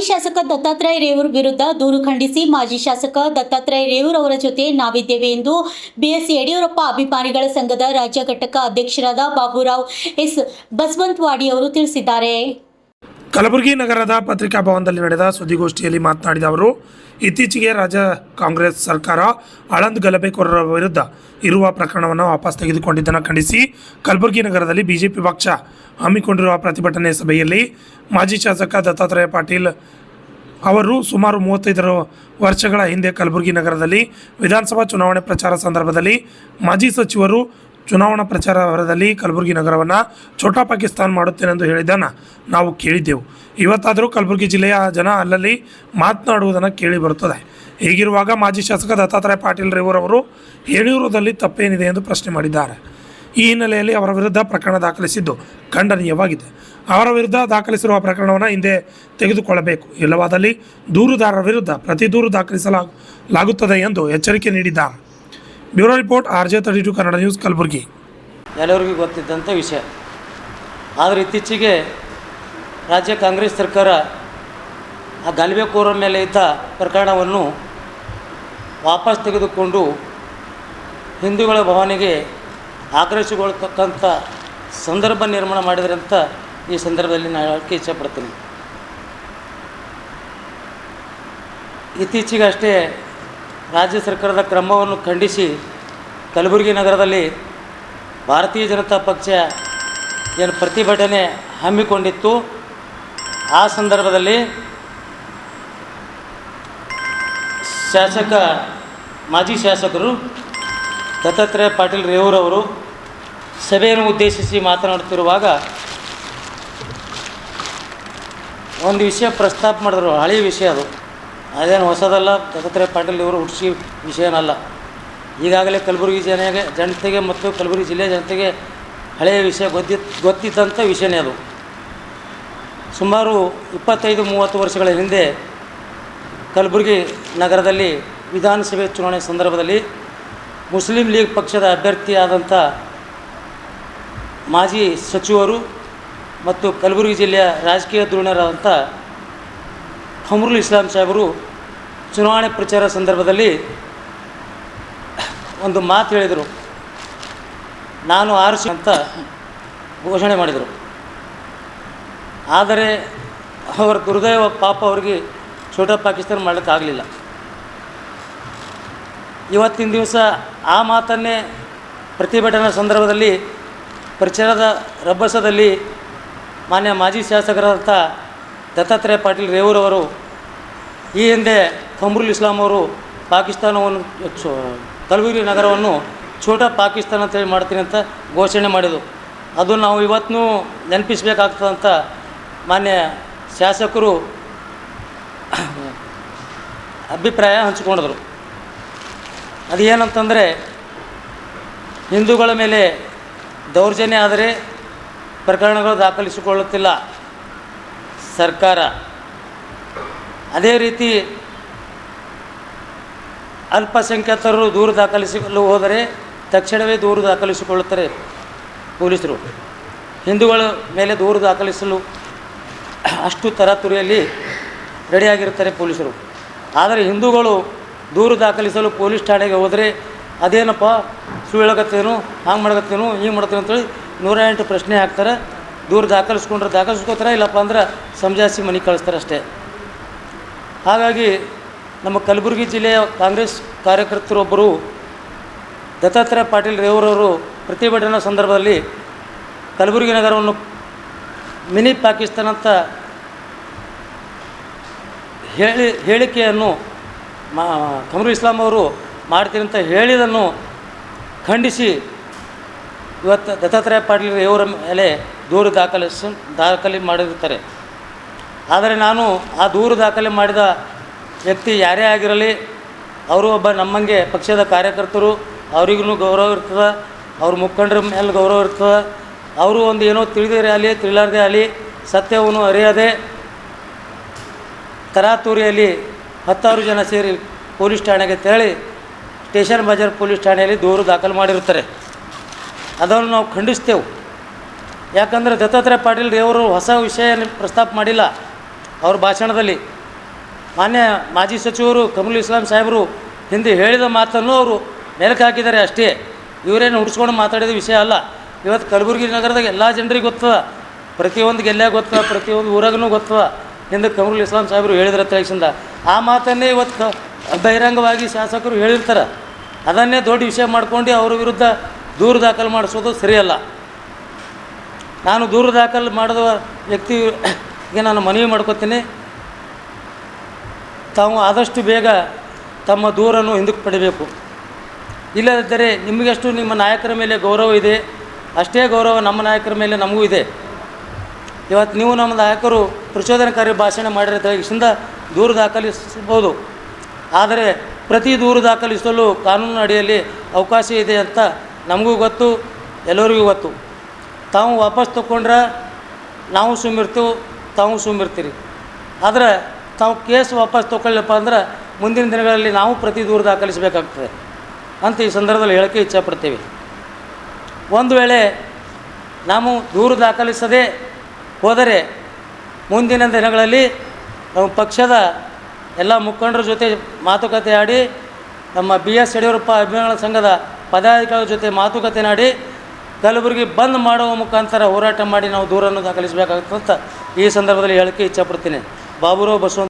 ಶಾಸಕ ದತ್ತಾತ್ರೇಯ ರೇವೂರ್ ವಿರುದ್ಧ ದೂರು ಖಂಡಿಸಿ ಮಾಜಿ ಶಾಸಕ ದತ್ತಾತ್ರೇಯ ರೇವೂರ್ ಅವರ ಜೊತೆ ನಾವಿದ್ದೇವೆ ಎಂದು ಬಿಎಸ್ ಯಡಿಯೂರಪ್ಪ ಅಭಿಮಾನಿಗಳ ಸಂಘದ ರಾಜ್ಯ ಘಟಕ ಅಧ್ಯಕ್ಷರಾದ ಬಾಬುರಾವ್ ಎಸ್ ಬಸವಂತವಾಡಿ ಅವರು ತಿಳಿಸಿದ್ದಾರೆ. ಕಲಬುರಗಿ ನಗರದ ಪತ್ರಿಕಾ ಭವನದಲ್ಲಿ ನಡೆದ ಸುದ್ದಿಗೋಷ್ಠಿಯಲ್ಲಿ ಮಾತನಾಡಿದ ಅವರು, ಇತ್ತೀಚೆಗೆ ರಾಜ್ಯ ಕಾಂಗ್ರೆಸ್ ಸರ್ಕಾರ ಆಳಂದ್ ಗಲಭೆಕೋರರ ವಿರುದ್ಧ ಇರುವ ಪ್ರಕರಣವನ್ನು ವಾಪಸ್ ತೆಗೆದುಕೊಂಡಿದ್ದನ್ನು ಖಂಡಿಸಿ ಕಲಬುರಗಿ ನಗರದಲ್ಲಿ ಬಿಜೆಪಿ ಪಕ್ಷ ಹಮ್ಮಿಕೊಂಡಿರುವ ಪ್ರತಿಭಟನೆ ಸಭೆಯಲ್ಲಿ ಮಾಜಿ ಶಾಸಕ ದತ್ತಾತ್ರೇಯ ಪಾಟೀಲ್ ಅವರು ಸುಮಾರು 35 ವರ್ಷಗಳ ಹಿಂದೆ ಕಲಬುರಗಿ ನಗರದಲ್ಲಿ ವಿಧಾನಸಭಾ ಚುನಾವಣೆ ಪ್ರಚಾರ ಸಂದರ್ಭದಲ್ಲಿ ಮಾಜಿ ಸಚಿವರು ಚುನಾವಣಾ ಪ್ರಚಾರ ವರದಲ್ಲಿ ಕಲಬುರಗಿ ನಗರವನ್ನು ಛೋಟಾ ಪಾಕಿಸ್ತಾನ್ ಮಾಡುತ್ತೇನೆಂದು ಹೇಳಿದ್ದನ್ನು ನಾವು ಕೇಳಿದ್ದೆವು. ಇವತ್ತಾದರೂ ಕಲಬುರಗಿ ಜಿಲ್ಲೆಯ ಜನ ಅಲ್ಲಲ್ಲಿ ಮಾತನಾಡುವುದನ್ನು ಕೇಳಿ ಬರುತ್ತದೆ. ಹೀಗಿರುವಾಗ ಮಾಜಿ ಶಾಸಕ ದತ್ತಾತ್ರೇಯ ಪಾಟೀಲ್ ರೇವೂರ್ ಅವರು ಹೇಳಿರುವುದರಲ್ಲಿ ತಪ್ಪೇನಿದೆ ಎಂದು ಪ್ರಶ್ನೆ ಮಾಡಿದ್ದಾರೆ. ಈ ಹಿನ್ನೆಲೆಯಲ್ಲಿ ಅವರ ವಿರುದ್ಧ ಪ್ರಕರಣ ದಾಖಲಿಸಿದ್ದು ಖಂಡನೀಯವಾಗಿದೆ. ಅವರ ವಿರುದ್ಧ ದಾಖಲಿಸಿರುವ ಪ್ರಕರಣವನ್ನು ಹಿಂದೆ ತೆಗೆದುಕೊಳ್ಳಬೇಕು, ಇಲ್ಲವಾದಲ್ಲಿ ದೂರುದಾರರ ವಿರುದ್ಧ ಪ್ರತಿ ದೂರು ದಾಖಲಿಸಲಾಗುತ್ತದೆ ಎಂದು ಎಚ್ಚರಿಕೆ ನೀಡಿದ್ದಾರೆ. Bureau report RJ32 Kannada news Kalaburagi. ಎಲ್ಲರಿಗೂ ಗೊತ್ತಿದ್ದಂಥ ವಿಷಯ. ಆದರೆ ಇತ್ತೀಚೆಗೆ ರಾಜ್ಯ ಕಾಂಗ್ರೆಸ್ ಸರ್ಕಾರ ಆ ಗಲಭೆಕೋರರ ಮೇಲೆ ಇದ್ದ ಪ್ರಕರಣವನ್ನು ವಾಪಸ್ ತೆಗೆದುಕೊಂಡು ಹಿಂದೂಗಳ ಭಾವನೆಗೆ ಆಕ್ರೋಶಗೊಳ್ತಕ್ಕಂಥ ಸಂದರ್ಭ ನಿರ್ಮಾಣ ಮಾಡಿದರೆ ಅಂತ ಈ ಸಂದರ್ಭದಲ್ಲಿ ನಾನು ಹೇಳೋಕ್ಕೆ ಇಚ್ಛೆಪಡ್ತೀನಿ. ಇತ್ತೀಚೆಗೆ ಅಷ್ಟೇ ರಾಜ್ಯ ಸರ್ಕಾರದ ಕ್ರಮವನ್ನು ಖಂಡಿಸಿ ಕಲಬುರಗಿ ನಗರದಲ್ಲಿ ಭಾರತೀಯ ಜನತಾ ಪಕ್ಷ ಏನು ಪ್ರತಿಭಟನೆ ಹಮ್ಮಿಕೊಂಡಿತ್ತು, ಆ ಸಂದರ್ಭದಲ್ಲಿ ಮಾಜಿ ಶಾಸಕರು ದತ್ತಾತ್ರೇಯ ಪಾಟೀಲ್ ರೇವೂರ್ ಅವರು ಸಭೆಯನ್ನು ಉದ್ದೇಶಿಸಿ ಮಾತನಾಡುತ್ತಿರುವಾಗ ಒಂದು ವಿಷಯ ಪ್ರಸ್ತಾಪ ಮಾಡಿದ್ರು. ಹಳೆಯ ವಿಷಯ ಅದು, ಅದೇನು ಹೊಸದಲ್ಲ. ದತ್ತಾತ್ರೇಯ ಪಾಟೀಲ್ ಇವರು ಹುಟ್ಟಿಸಿ ವಿಷಯನಲ್ಲ. ಈಗಾಗಲೇ ಕಲಬುರಗಿ ಜನತೆಗೆ ಮತ್ತು ಕಲಬುರಗಿ ಜಿಲ್ಲೆಯ ಜನತೆಗೆ ಹಳೆಯ ವಿಷಯ ಗೊತ್ತಿದ್ದಂಥ ವಿಷಯನೇ ಅದು. ಸುಮಾರು 25-30 ವರ್ಷಗಳ ಹಿಂದೆ ಕಲಬುರಗಿ ನಗರದಲ್ಲಿ ವಿಧಾನಸಭೆ ಚುನಾವಣೆ ಸಂದರ್ಭದಲ್ಲಿ ಮುಸ್ಲಿಂ ಲೀಗ್ ಪಕ್ಷದ ಅಭ್ಯರ್ಥಿಯಾದಂಥ ಮಾಜಿ ಸಚಿವರು ಮತ್ತು ಕಲಬುರಗಿ ಜಿಲ್ಲೆಯ ರಾಜಕೀಯ ಧುರೀಣರಾದಂಥ ಖಮರುಲ್ ಇಸ್ಲಾಂ ಸಾಹೇಬರು ಚುನಾವಣೆ ಪ್ರಚಾರ ಸಂದರ್ಭದಲ್ಲಿ ಒಂದು ಮಾತು ಹೇಳಿದರು. ನಾನು ಆರಿಸಿ ಅಂತ ಘೋಷಣೆ ಮಾಡಿದರು. ಆದರೆ ಅವರ ದುರ್ದೈವ ಪಾಪ ಅವರಿಗೆ ಛೋಟಾ ಪಾಕಿಸ್ತಾನ ಮಾಡಲಿಕ್ಕಾಗಲಿಲ್ಲ. ಇವತ್ತಿನ ದಿವಸ ಆ ಮಾತನ್ನೇ ಪ್ರತಿಭಟನಾ ಸಂದರ್ಭದಲ್ಲಿ ಪ್ರಚಾರದ ರಭಸದಲ್ಲಿ ಮಾನ್ಯ ಮಾಜಿ ಶಾಸಕರಾದಂಥ ದತ್ತಾತ್ರೇಯ ಪಾಟೀಲ್ ರೇವೂರ್ ಅವರು ಈ ಹಿಂದೆ ಖಮರುಲ್ ಇಸ್ಲಾಂ ಅವರು ಪಾಕಿಸ್ತಾನವನ್ನು ಕಲಬುರಗಿ ನಗರವನ್ನು ಛೋಟಾ ಪಾಕಿಸ್ತಾನ ಅಂತೇಳಿ ಮಾಡ್ತೀನಿ ಅಂತ ಘೋಷಣೆ ಮಾಡಿದರು. ಅದು ನಾವು ಇವತ್ತೂ ನೆನಪಿಸಬೇಕಾಗ್ತದಂತ ಮಾನ್ಯ ಶಾಸಕರು ಅಭಿಪ್ರಾಯ ಹಂಚಿಕೊಂಡಿದ್ರು. ಅದೇನಂತಂದರೆ, ಹಿಂದೂಗಳ ಮೇಲೆ ದೌರ್ಜನ್ಯ ಆದರೆ ಪ್ರಕರಣಗಳು ದಾಖಲಿಸಿಕೊಳ್ಳುತ್ತಿಲ್ಲ ಸರ್ಕಾರ. ಅದೇ ರೀತಿ ಅಲ್ಪಸಂಖ್ಯಾತರು ದೂರು ದಾಖಲಿಸಲು ಹೋದರೆ ತಕ್ಷಣವೇ ದೂರು ದಾಖಲಿಸಿಕೊಳ್ಳುತ್ತಾರೆ ಪೊಲೀಸರು. ಹಿಂದೂಗಳ ಮೇಲೆ ದೂರು ದಾಖಲಿಸಲು ಅಷ್ಟು ತರಾತುರಿಯಲ್ಲಿ ರೆಡಿಯಾಗಿರ್ತಾರೆ ಪೊಲೀಸರು. ಆದರೆ ಹಿಂದೂಗಳು ದೂರು ದಾಖಲಿಸಲು ಪೊಲೀಸ್ ಠಾಣೆಗೆ ಹೋದರೆ ಅದೇನಪ್ಪ ಸುಳ್ಳು ಹೇಳಕತ್ತೇನು, ಹಂಗೆ ಮಾಡಕತ್ತೇನು, ಹಿಂಗೆ ಮಾಡ್ತೇನೆ ಅಂತೇಳಿ 108 ಪ್ರಶ್ನೆ ಹಾಕ್ತಾರೆ. ದೂರು ದಾಖಲಿಸ್ಕೋತಾರೆ, ಇಲ್ಲಪ್ಪ ಅಂದ್ರೆ ಸಮಜಾಯಿಸಿ ಮನೆಗೆ ಕಳಿಸ್ತಾರೆ ಅಷ್ಟೇ. ಹಾಗಾಗಿ ನಮ್ಮ ಕಲಬುರಗಿ ಜಿಲ್ಲೆಯ ಕಾಂಗ್ರೆಸ್ ಕಾರ್ಯಕರ್ತರೊಬ್ಬರು ದತ್ತಾತ್ರೇಯ ಪಾಟೀಲ್ ರೇವೂರ್ ಅವರು ಪ್ರತಿಭಟನಾ ಸಂದರ್ಭದಲ್ಲಿ ಕಲಬುರಗಿ ನಗರವನ್ನು ಮಿನಿ ಪಾಕಿಸ್ತಾನ ಅಂತ ಹೇಳಿಕೆಯನ್ನು ಖಮರುಲ್ ಇಸ್ಲಾಂ ಅವರು ಮಾಡ್ತೀನಿ ಅಂತ ಹೇಳಿದನ್ನು ಖಂಡಿಸಿ ಇವತ್ತು ದತ್ತಾತ್ರೇಯ ಪಾಟೀಲ್ ರೇವೂರ್ ಮೇಲೆ ದೂರು ದಾಖಲೆ ಮಾಡಿರುತ್ತಾರೆ. ಆದರೆ ನಾನು ಆ ದೂರು ದಾಖಲೆ ಮಾಡಿದ ವ್ಯಕ್ತಿ ಯಾರೇ ಆಗಿರಲಿ, ಅವರು ಒಬ್ಬ ನಮ್ಮಂಗೆ ಪಕ್ಷದ ಕಾರ್ಯಕರ್ತರು, ಅವರಿಗೂ ಗೌರವ ಇರ್ತದೆ, ಅವ್ರ ಮುಖಂಡರ ಮೇಲೆ ಗೌರವ ಇರ್ತದೆ. ಅವರು ಒಂದು ಏನೋ ತಿಳಿದರೆ ಆಗಲಿ ತಿಳಿಲಾರದೆ ಆಗಲಿ ಸತ್ಯವನ್ನು ಅರಿಯದೆ ತರಾತುರಿಯಲ್ಲಿ 10 ಜನ ಸೇರಿ ಪೊಲೀಸ್ ಠಾಣೆಗೆ ತೆರಳಿ ಸ್ಟೇಷನ್ ಬಜಾರ್ ಪೊಲೀಸ್ ಠಾಣೆಯಲ್ಲಿ ದೂರು ದಾಖಲು ಮಾಡಿರುತ್ತಾರೆ. ಅದನ್ನು ನಾವು ಖಂಡಿಸ್ತೇವೆ. ಯಾಕಂದರೆ ದತ್ತಾತ್ರೇಯ ಪಾಟೀಲ್ ರೇವರು ಹೊಸ ವಿಷಯ ಪ್ರಸ್ತಾಪ ಮಾಡಿಲ್ಲ. ಅವ್ರ ಭಾಷಣದಲ್ಲಿ ಮಾನ್ಯ ಮಾಜಿ ಸಚಿವರು ಕಮರುಲ್ ಇಸ್ಲಾಂ ಸಾಹೇಬರು ಹಿಂದೆ ಹೇಳಿದ ಮಾತನ್ನು ಅವರು ಮೆಲುಕು ಹಾಕಿದ್ದಾರೆ ಅಷ್ಟೇ. ಇವರೇನು ಹುಡ್ಸ್ಕೊಂಡು ಮಾತಾಡಿದ ವಿಷಯ ಅಲ್ಲ. ಇವತ್ತು ಕಲಬುರಗಿ ನಗರದಾಗ ಎಲ್ಲ ಜನರಿಗೆ ಗೊತ್ತದ, ಪ್ರತಿಯೊಂದು ಗೆಲ್ಲೆ ಗೊತ್ತದ, ಪ್ರತಿಯೊಂದು ಊರಾಗೂ ಗೊತ್ತದ ಹಿಂದೆ ಕಮರುಲ್ ಇಸ್ಲಾಂ ಸಾಹೇಬರು ಹೇಳಿದ್ರ ತಕ್ಷಣ ಆ ಮಾತನ್ನೇ ಇವತ್ತು ಬಹಿರಂಗವಾಗಿ ಶಾಸಕರು ಹೇಳಿರ್ತಾರೆ. ಅದನ್ನೇ ದೊಡ್ಡ ವಿಷಯ ಮಾಡ್ಕೊಂಡು ಅವ್ರ ವಿರುದ್ಧ ದೂರು ದಾಖಲು ಮಾಡಿಸೋದು ಸರಿಯಲ್ಲ. ನಾನು ದೂರು ದಾಖಲು ಮಾಡಿದ ವ್ಯಕ್ತಿಗೆ ನಾನು ಮನವಿ ಮಾಡ್ಕೊತೀನಿ, ತಾವು ಆದಷ್ಟು ಬೇಗ ತಮ್ಮ ದೂರನ್ನು ಹಿಂದಕ್ಕೆ ಪಡಿಬೇಕು. ಇಲ್ಲದಿದ್ದರೆ ನಿಮಗೆಷ್ಟು ನಿಮ್ಮ ನಾಯಕರ ಮೇಲೆ ಗೌರವ ಇದೆ ಅಷ್ಟೇ ಗೌರವ ನಮ್ಮ ನಾಯಕರ ಮೇಲೆ ನಮಗೂ ಇದೆ. ಇವತ್ತು ನೀವು ನಮ್ಮ ನಾಯಕರು ಪ್ರಚೋದನಕಾರಿ ಭಾಷಣ ಮಾಡಿರೋ ತಕ್ಷಣ ದೂರು ದಾಖಲಿಸಬಹುದು. ಆದರೆ ಪ್ರತಿ ದೂರು ದಾಖಲಿಸಲು ಕಾನೂನಿನ ಅಡಿಯಲ್ಲಿ ಅವಕಾಶ ಇದೆ ಅಂತ ನಮಗೂ ಗೊತ್ತು, ಎಲ್ಲರಿಗೂ ಗೊತ್ತು. ತಾವು ವಾಪಸ್ ತಗೊಂಡ್ರೆ ನಾವು ಸುಮ್ಮಿರ್ತೀವಿ, ತಾವು ಸುಮ್ಮಿರ್ತೀರಿ. ಆದರೆ ತಾವು ಕೇಸ್ ವಾಪಸ್ ತೊಗೊಳ್ಳಪ್ಪ ಅಂದ್ರೆ ಮುಂದಿನ ದಿನಗಳಲ್ಲಿ ನಾವು ಪ್ರತಿ ದೂರು ದಾಖಲಿಸಬೇಕಾಗ್ತದೆ ಅಂತ ಈ ಸಂದರ್ಭದಲ್ಲಿ ಹೇಳೋಕ್ಕೆ ಇಚ್ಛಪಡ್ತೀವಿ. ಒಂದು ವೇಳೆ ನಾವು ದೂರು ದಾಖಲಿಸದೆ ಹೋದರೆ ಮುಂದಿನ ದಿನಗಳಲ್ಲಿ ನಮ್ಮ ಪಕ್ಷದ ಎಲ್ಲ ಮುಖಂಡರ ಜೊತೆ ಮಾತುಕತೆ ಆಡಿ, ನಮ್ಮ BS ಯಡಿಯೂರಪ್ಪ ಅಭಿಮಾನಿಗಳ ಸಂಘದ ಪದಾಧಿಕಾರಿಗಳ ಜೊತೆ ಮಾತುಕತೆ ಆಡಿ ಕಲಬುರಗಿ ಬಂದ್ ಮಾಡುವ ಮುಖಾಂತರ ಹೋರಾಟ ಮಾಡಿ ನಾವು ದೂರನ್ನು ದಾಖಲಿಸಬೇಕಾಗುತ್ತಂತ ಈ ಸಂದರ್ಭದಲ್ಲಿ ಹೇಳೋಕ್ಕೆ ಇಚ್ಛಪಡ್ತೀನಿ. ಬಾಬುರಾವ್ ಬಸವಂತ